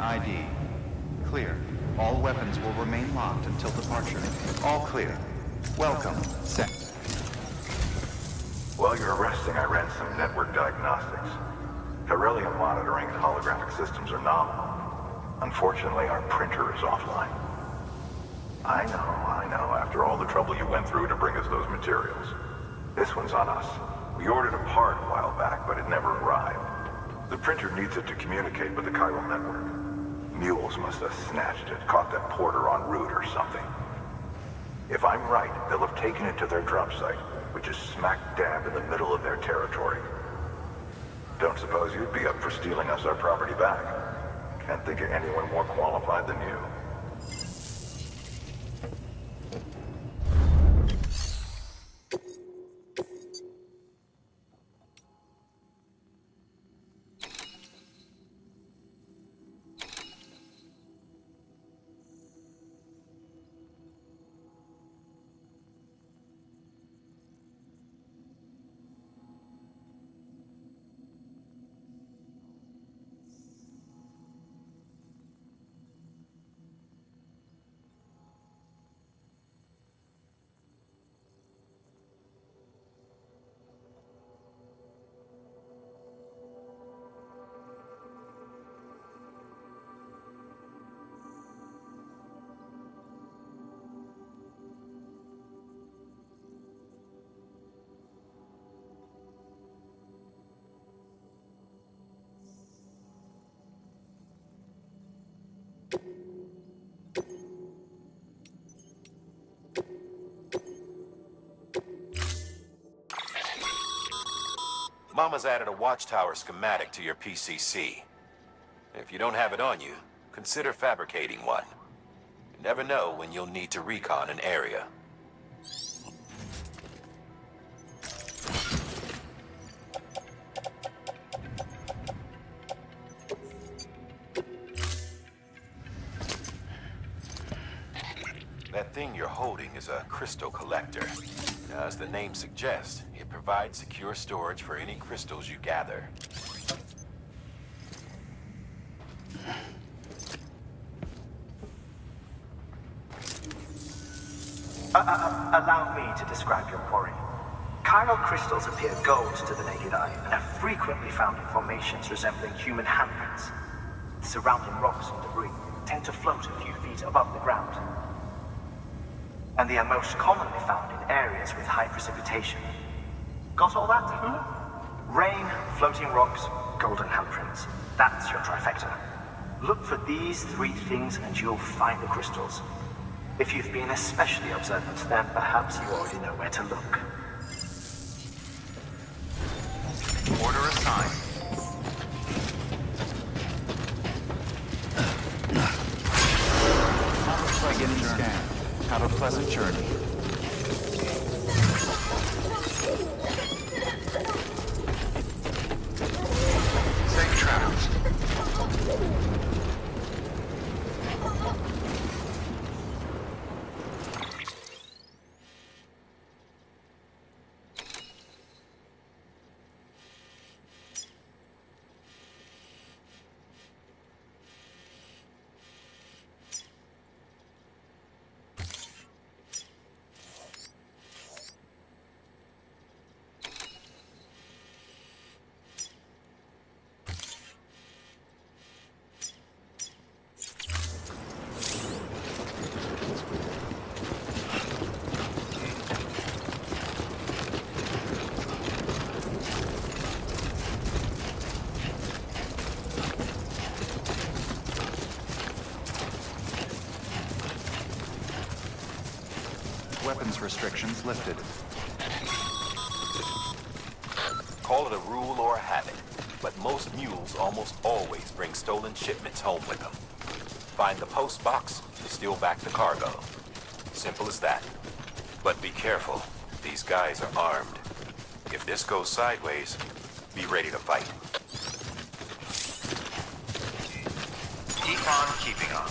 ID. Clear. All weapons will remain locked until departure. All clear. Welcome. Set. While you're resting, I ran some network diagnostics. Beryllium monitoring and holographic systems are nominal. Unfortunately, our printer is offline. I know, after all the trouble you went through to bring us those materials. This one's on us. We ordered a part a while back, but it never arrived. The printer needs it to communicate with the chiral network. MULES must have snatched it, caught that porter en route or something. If I'm right, they'll have taken it to their drop site, which is smack dab in the middle of their territory. Don't suppose you'd be up for stealing us our property back? Can't think of anyone more qualified than you. Mama's added a watchtower schematic to your PCC. If you don't have it on you, consider fabricating one. You never know when you'll need to recon an area. That thing you're holding is a crystal collector. As the name suggests, it provides secure storage for any crystals you gather. Allow me to describe your quarry. Chiral crystals appear gold to the naked eye and are frequently found in formations resembling human handprints. Surrounding rocks and debris tend to float a few feet above the ground. And they are most commonly found in areas with high precipitation. Got all that? Rain, floating rocks, golden handprints. That's your trifecta. Look for these three things and you'll find the crystals. If you've been especially observant, then perhaps you already know where to look. Order assigned. Beginning scan. Have a pleasant journey. Safe travels. Weapons restrictions lifted. Call it a rule or a habit, but most mules almost always bring stolen shipments home with them. Find the post box, steal back the cargo. Simple as that. But be careful, these guys are armed. If this goes sideways, be ready to fight. Keep on keeping on.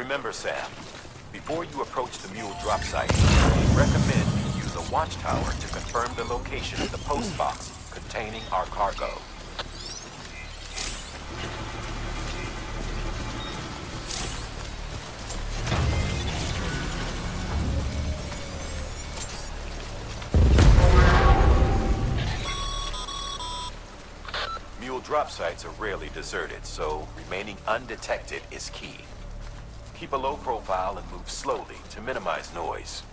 Remember, Sam, before you approach the mule drop site, we recommend you use a watchtower to confirm the location of the post box containing our cargo. Mule drop sites are rarely deserted, so remaining undetected is key. Keep a low profile and move slowly to minimize noise.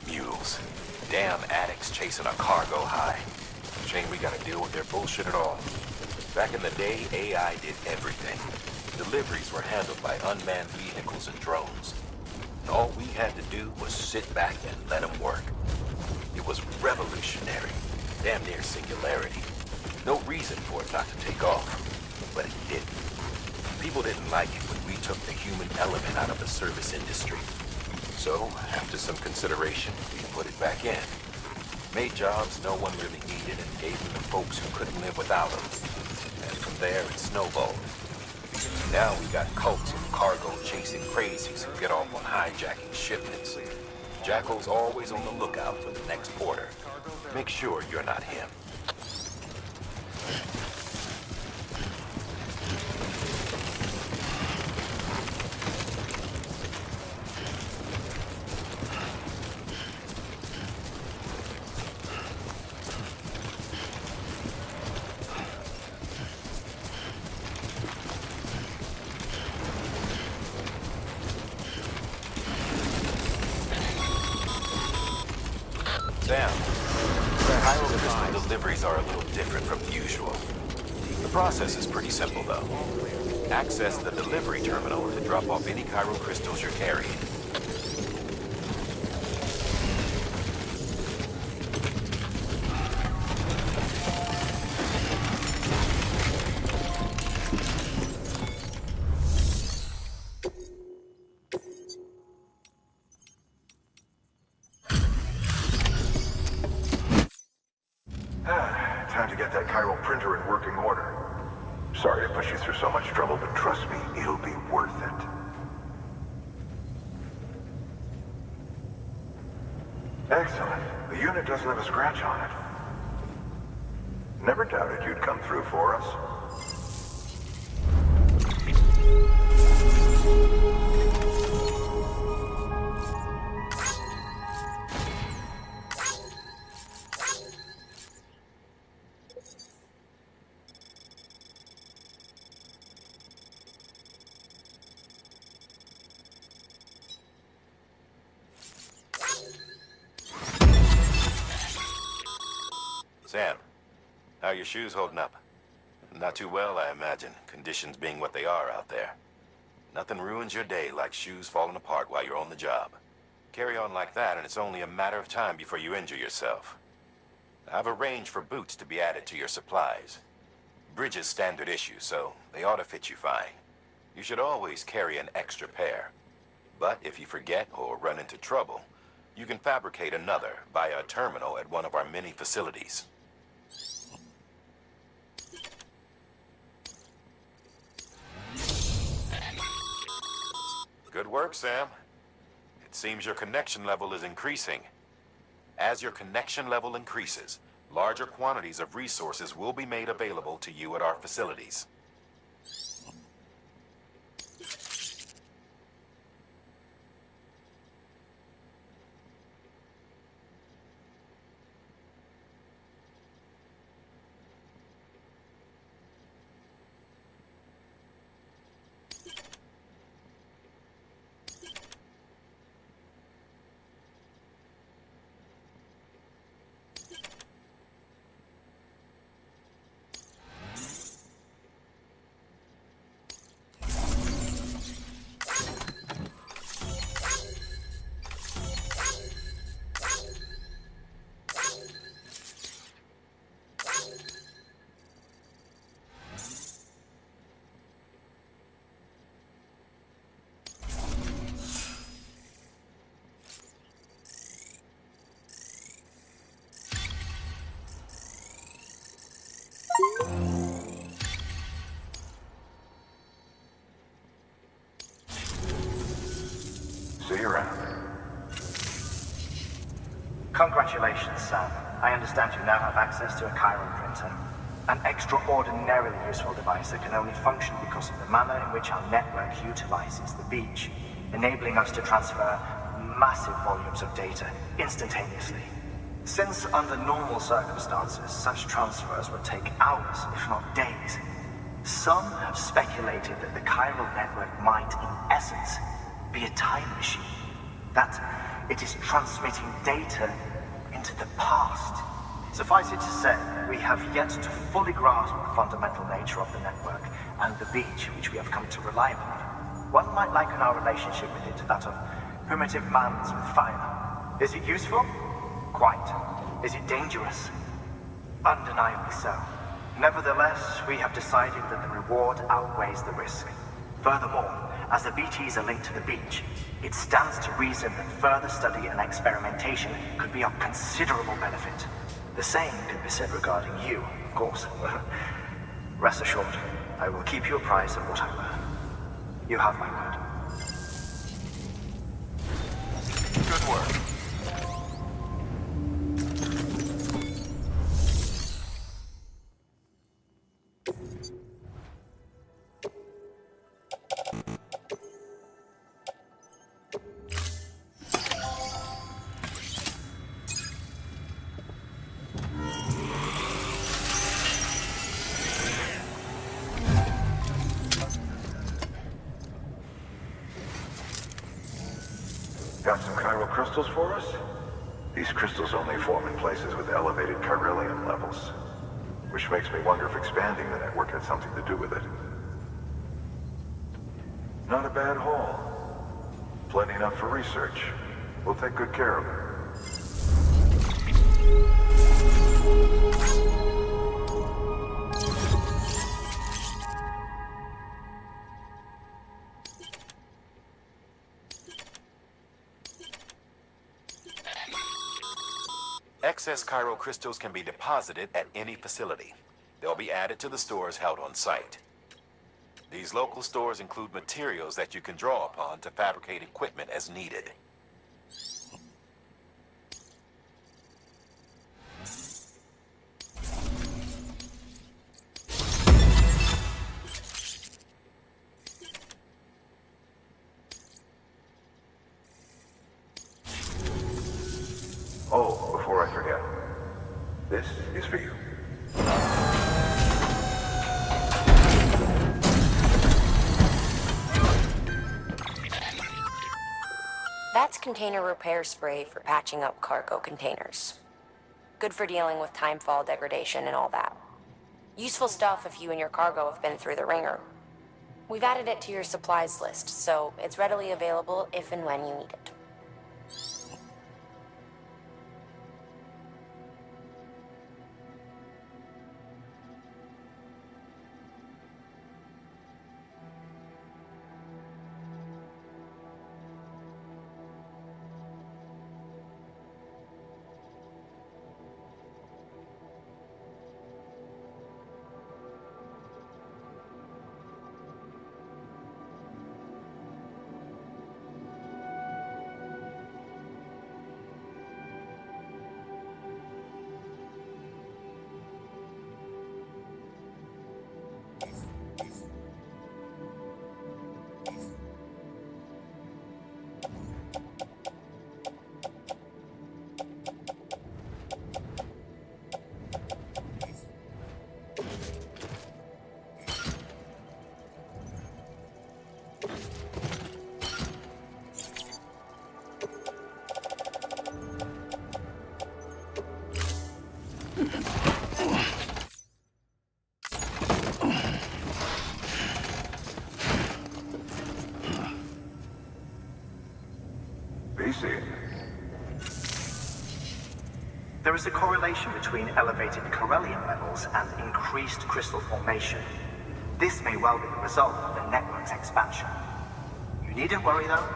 Mules. Damn addicts chasing a cargo high. Shame we gotta deal with their bullshit at all. Back in the day, AI did everything. Deliveries were handled by unmanned vehicles and drones. And all we had to do was sit back and let them work. It was revolutionary. Damn near singularity. No reason for it not to take off. But it didn't. People didn't like it when we took the human element out of the service industry. So, after some consideration, we put it back in. Made jobs no one really needed and gave them to folks who couldn't live without them. And from there, it snowballed. Now we got cults of cargo-chasing crazies who get off on hijacking shipments. Jackal's always on the lookout for the next order. Make sure you're not him. Sam, Crystal deliveries are a little different from usual. The process is pretty simple, though. Access the delivery terminal to drop off any chiral crystals you're carrying. Time to get that chiral printer in working order. Sorry to put you through so much trouble, but trust me, it'll be worth it. Excellent. The unit doesn't have a scratch on it. Never doubted you'd come through for us. Sam, how are your shoes holding up? Not too well, I imagine, conditions being what they are out there. Nothing ruins your day like shoes falling apart while you're on the job. Carry on like that and it's only a matter of time before you injure yourself. I've arranged for boots to be added to your supplies. Bridges standard issue, so they ought to fit you fine. You should always carry an extra pair. But if you forget or run into trouble, you can fabricate another via a terminal at one of our many facilities. Good work, Sam. It seems your connection level is increasing. As your connection level increases, larger quantities of resources will be made available to you at our facilities. Congratulations, Sam. I understand you now have access to a chiral printer. An extraordinarily useful device that can only function because of the manner in which our network utilizes the beach, enabling us to transfer massive volumes of data instantaneously. Since under normal circumstances, such transfers would take hours, if not days, some have speculated that the chiral network might, in essence, be a time machine. That it is transmitting data into the past. Suffice it to say, we have yet to fully grasp the fundamental nature of the network and the beach which we have come to rely upon. One might liken our relationship with it to that of primitive mans with fire. Is it useful? Quite. Is it dangerous? Undeniably so. Nevertheless, we have decided that the reward outweighs the risk. Furthermore, as the BTs are linked to the beach, it stands to reason that further study and experimentation could be of considerable benefit. The same can be said regarding you, of course. Rest assured, I will keep you apprised of what I learn. You have my word. Good work. Got some chiral crystals for us? These crystals only form in places with elevated chiralium levels, which makes me wonder if expanding the network had something to do with it. Not a bad haul. Plenty enough for research. We'll take good care of it. Excess chiral crystals can be deposited at any facility. They'll be added to the stores held on site. These local stores include materials that you can draw upon to fabricate equipment as needed. Oh, before I forget, this is for you. That's container repair spray for patching up cargo containers. Good for dealing with timefall degradation and all that. Useful stuff if you and your cargo have been through the ringer. We've added it to your supplies list, so it's readily available if and when you need it. There is a correlation between elevated chiralium levels and increased crystal formation. This may well be the result of the network's expansion. You needn't worry though.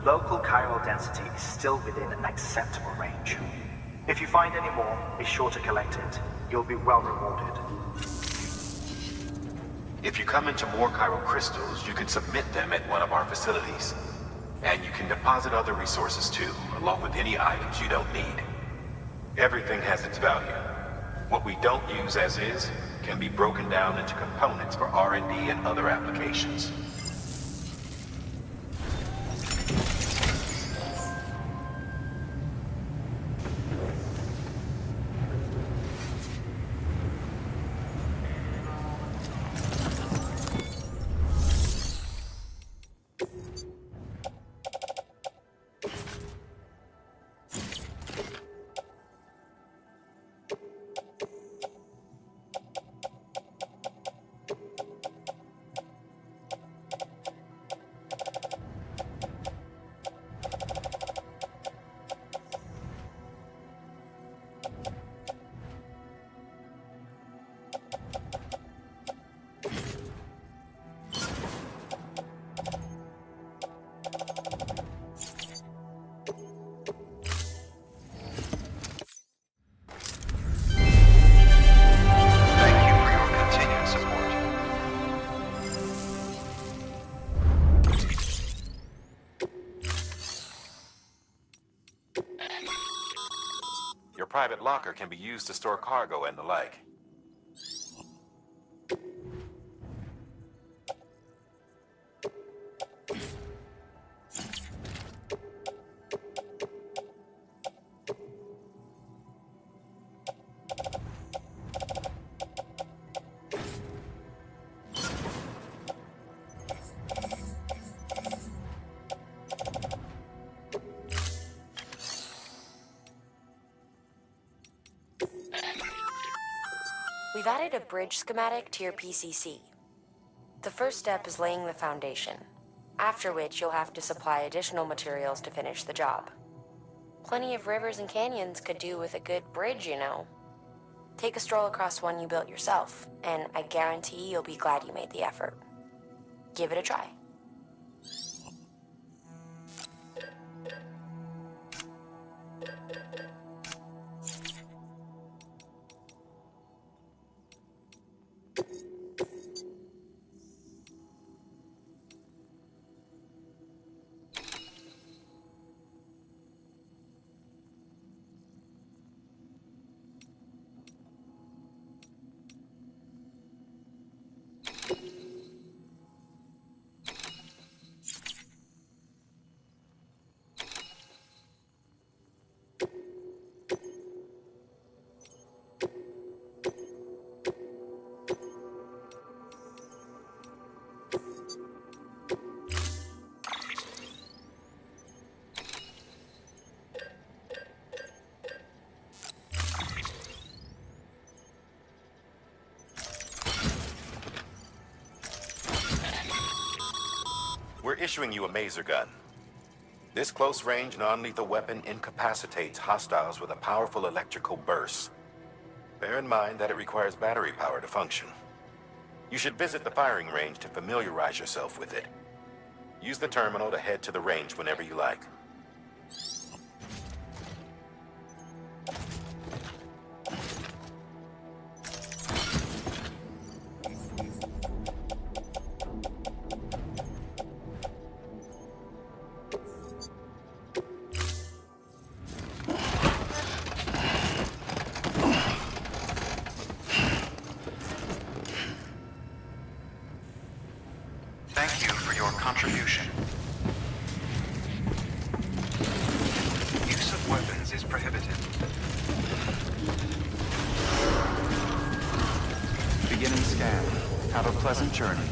Local chiral density is still within an acceptable range. If you find any more, be sure to collect it. You'll be well rewarded. If you come into more chiral crystals, you can submit them at one of our facilities. And you can deposit other resources too, along with any items you don't need. Everything has its value. What we don't use as is can be broken down into components for R&D and other applications. Thank you for your continued support. Your private locker can be used to store cargo and the like. We've added a bridge schematic to your PCC. The first step is laying the foundation, after which you'll have to supply additional materials to finish the job. Plenty of rivers and canyons could do with a good bridge, you know. Take a stroll across one you built yourself, and I guarantee you'll be glad you made the effort. Give it a try. We're issuing you a maser gun. This close-range, non-lethal weapon incapacitates hostiles with a powerful electrical burst. Bear in mind that it requires battery power to function. You should visit the firing range to familiarize yourself with it. Use the terminal to head to the range whenever you like. Thank you for your contribution. Use of weapons is prohibited. Beginning scan. Have a pleasant journey.